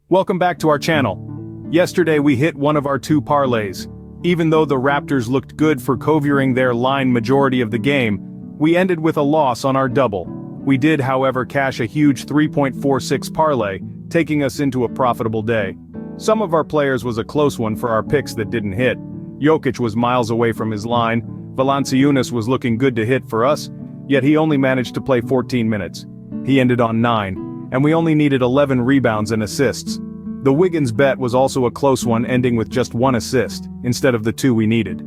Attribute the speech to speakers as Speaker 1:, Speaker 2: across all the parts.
Speaker 1: Welcome back to our channel. Yesterday we hit one of our two parlays. Even though the Raptors looked good for covering their line majority of the game, we ended with a loss on our double. We did, however, cash a huge 3.46 parlay, taking us into a profitable day. Some of our players was a close one for our picks that didn't hit. Jokic was miles away from his line, Valanciunas was looking good to hit for us, yet he only managed to play 14 minutes. He ended on 9. And we only needed 11 rebounds and assists. The Wiggins bet was also a close one, ending with just 1 assist, instead of the 2 we needed.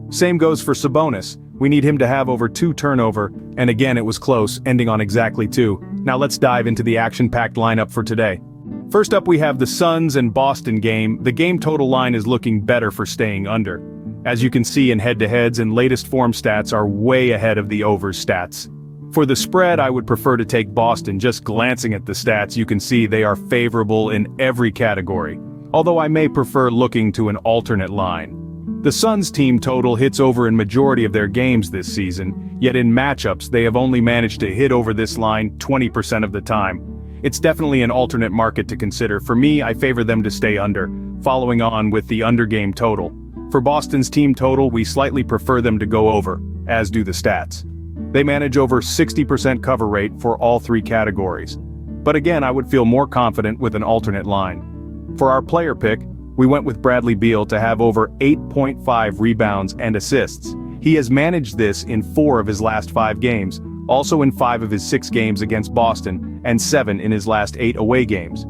Speaker 1: Same goes for Sabonis, we need him to have over 2 turnover, and again it was close, ending on exactly 2. Now let's dive into the action-packed lineup for today. First up we have the Suns and Boston game. The game total line is looking better for staying under. As you can see in head-to-heads and latest form stats are way ahead of the over stats. For the spread, I would prefer to take Boston. Just glancing at the stats, you can see they are favorable in every category, although I may prefer looking to an alternate line. The Suns team total hits over in majority of their games this season, yet in matchups they have only managed to hit over this line 20% of the time. It's definitely an alternate market to consider. For me, I favor them to stay under, following on with the under game total. For Boston's team total, we slightly prefer them to go over, as do the stats. They manage over 60% cover rate for all 3 categories. But again, I would feel more confident with an alternate line. For our player pick, we went with Bradley Beal to have over 8.5 rebounds and assists. He has managed this in 4 of his last 5 games, also in 5 of his 6 games against Boston, and 7 in his last 8 away games.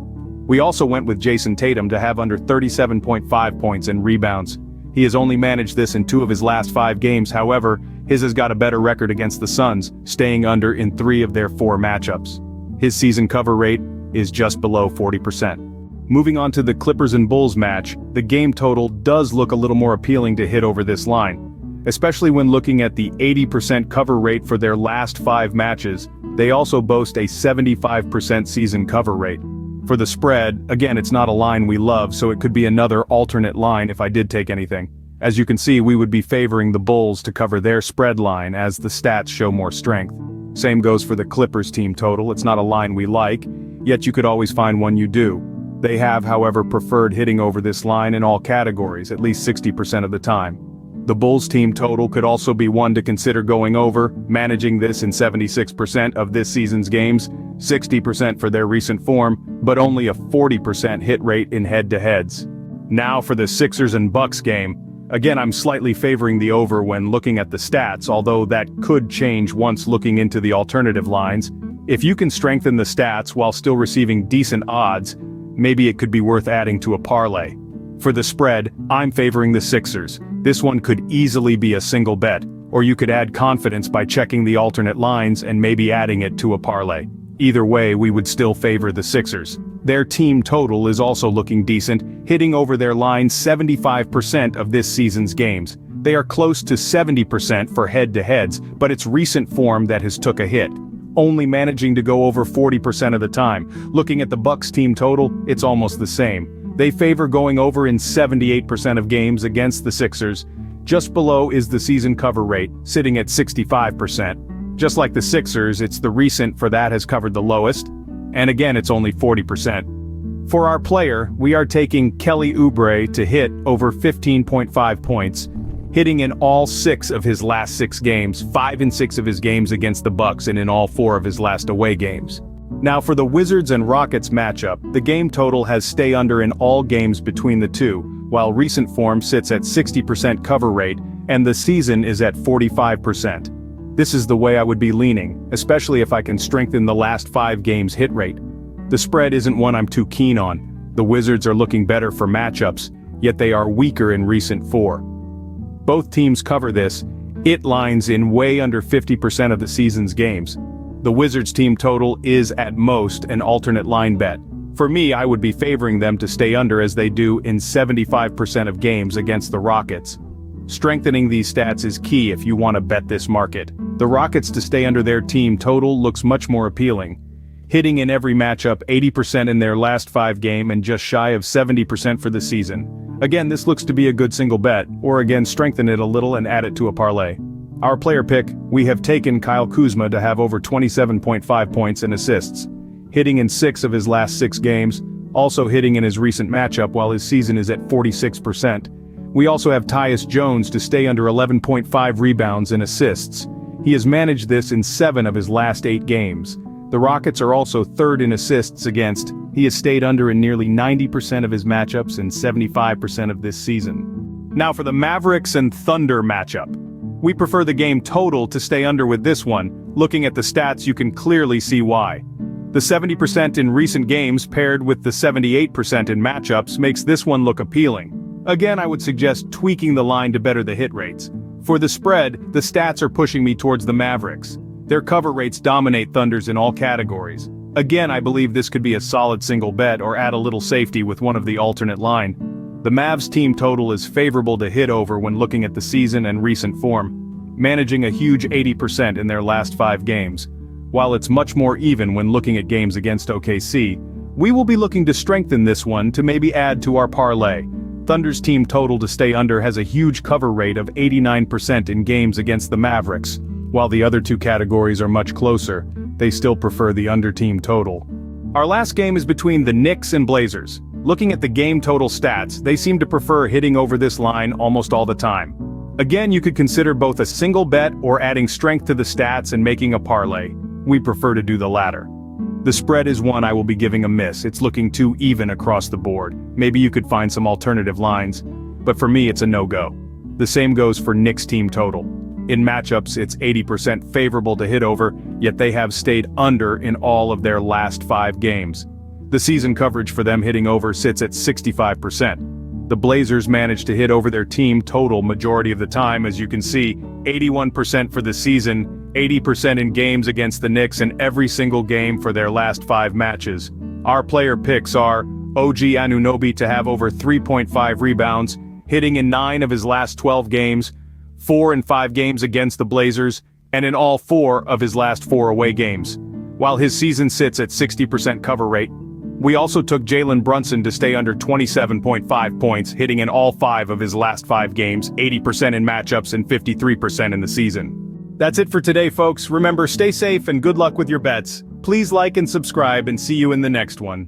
Speaker 1: We also went with Jason Tatum to have under 37.5 points and rebounds. He has only managed this in 2 of his last 5 games, however, his has got a better record against the Suns, staying under in 3 of their 4 matchups. His season cover rate is just below 40%. Moving on to the Clippers and Bulls match, the game total does look a little more appealing to hit over this line. Especially when looking at the 80% cover rate for their last 5 matches, they also boast a 75% season cover rate. For the spread, again it's not a line we love, so it could be another alternate line if I did take anything. As you can see, we would be favoring the Bulls to cover their spread line as the stats show more strength. Same goes for the Clippers team total. It's not a line we like, yet you could always find one you do. They have, however, preferred hitting over this line in all categories, at least 60% of the time. The Bulls team total could also be one to consider going over, managing this in 76% of this season's games, 60% for their recent form, but only a 40% hit rate in head-to-heads. Now for the Sixers and Bucks game. Again, I'm slightly favoring the over when looking at the stats, although that could change once looking into the alternative lines. If you can strengthen the stats while still receiving decent odds, maybe it could be worth adding to a parlay. For the spread, I'm favoring the Sixers. This one could easily be a single bet, or you could add confidence by checking the alternate lines and maybe adding it to a parlay. Either way, we would still favor the Sixers. Their team total is also looking decent, hitting over their line 75% of this season's games. They are close to 70% for head-to-heads, but it's recent form that has took a hit, only managing to go over 40% of the time. Looking at the Bucks team total, it's almost the same. They favor going over in 78% of games against the Sixers. Just below is the season cover rate, sitting at 65%. Just like the Sixers, it's the recent for that has covered the lowest. And again, it's only 40%. For our player, we are taking Kelly Oubre to hit over 15.5 points, hitting in all 6 of his last 6 games, 5 in 6 of his games against the Bucks, and in all 4 of his last away games. Now for the Wizards and Rockets matchup, the game total has stay under in all games between the two, while recent form sits at 60% cover rate, and the season is at 45%. This is the way I would be leaning, especially if I can strengthen the last 5 games hit rate. The spread isn't one I'm too keen on. The Wizards are looking better for matchups, yet they are weaker in recent 4. Both teams cover this, hit lines in way under 50% of the season's games. The Wizards team total is at most an alternate line bet. For me, I would be favoring them to stay under as they do in 75% of games against the Rockets. Strengthening these stats is key if you want to bet this market. The Rockets to stay under their team total looks much more appealing. Hitting in every matchup 80% in their last 5 games and just shy of 70% for the season. Again, this looks to be a good single bet, or again strengthen it a little and add it to a parlay. Our player pick, we have taken Kyle Kuzma to have over 27.5 points and assists. Hitting in 6 of his last 6 games, also hitting in his recent matchup while his season is at 46%. We also have Tyus Jones to stay under 11.5 rebounds and assists. He has managed this in 7 of his last 8 games. The Rockets are also third in assists against. He has stayed under in nearly 90% of his matchups and 75% of this season. Now for the Mavericks and Thunder matchup. We prefer the game total to stay under with this one. Looking at the stats, you can clearly see why. The 70% in recent games paired with the 78% in matchups makes this one look appealing. Again, I would suggest tweaking the line to better the hit rates. For the spread, the stats are pushing me towards the Mavericks. Their cover rates dominate Thunders in all categories. Again, I believe this could be a solid single bet or add a little safety with one of the alternate line. The Mavs team total is favorable to hit over when looking at the season and recent form, managing a huge 80% in their last 5 games. While it's much more even when looking at games against OKC, we will be looking to strengthen this one to maybe add to our parlay. Thunder's team total to stay under has a huge cover rate of 89% in games against the Mavericks. While the other 2 categories are much closer, they still prefer the under team total. Our last game is between the Knicks and Blazers. Looking at the game total stats, they seem to prefer hitting over this line almost all the time. Again, you could consider both a single bet or adding strength to the stats and making a parlay. We prefer to do the latter. The spread is one I will be giving a miss. It's looking too even across the board. Maybe you could find some alternative lines, but for me it's a no-go. The same goes for Knicks team total. In matchups, it's 80% favorable to hit over, yet they have stayed under in all of their last 5 games. The season coverage for them hitting over sits at 65%. The Blazers managed to hit over their team total majority of the time, as you can see, 81% for the season, 80% in games against the Knicks in every single game for their last 5 matches. Our player picks are OG Anunoby to have over 3.5 rebounds, hitting in 9 of his last 12 games, 4 in 5 games against the Blazers, and in all 4 of his last 4 away games. While his season sits at 60% cover rate, we also took Jalen Brunson to stay under 27.5 points, hitting in all 5 of his last 5 games, 80% in matchups and 53% in the season. That's it for today, folks. Remember, stay safe and good luck with your bets. Please like and subscribe and see you in the next one.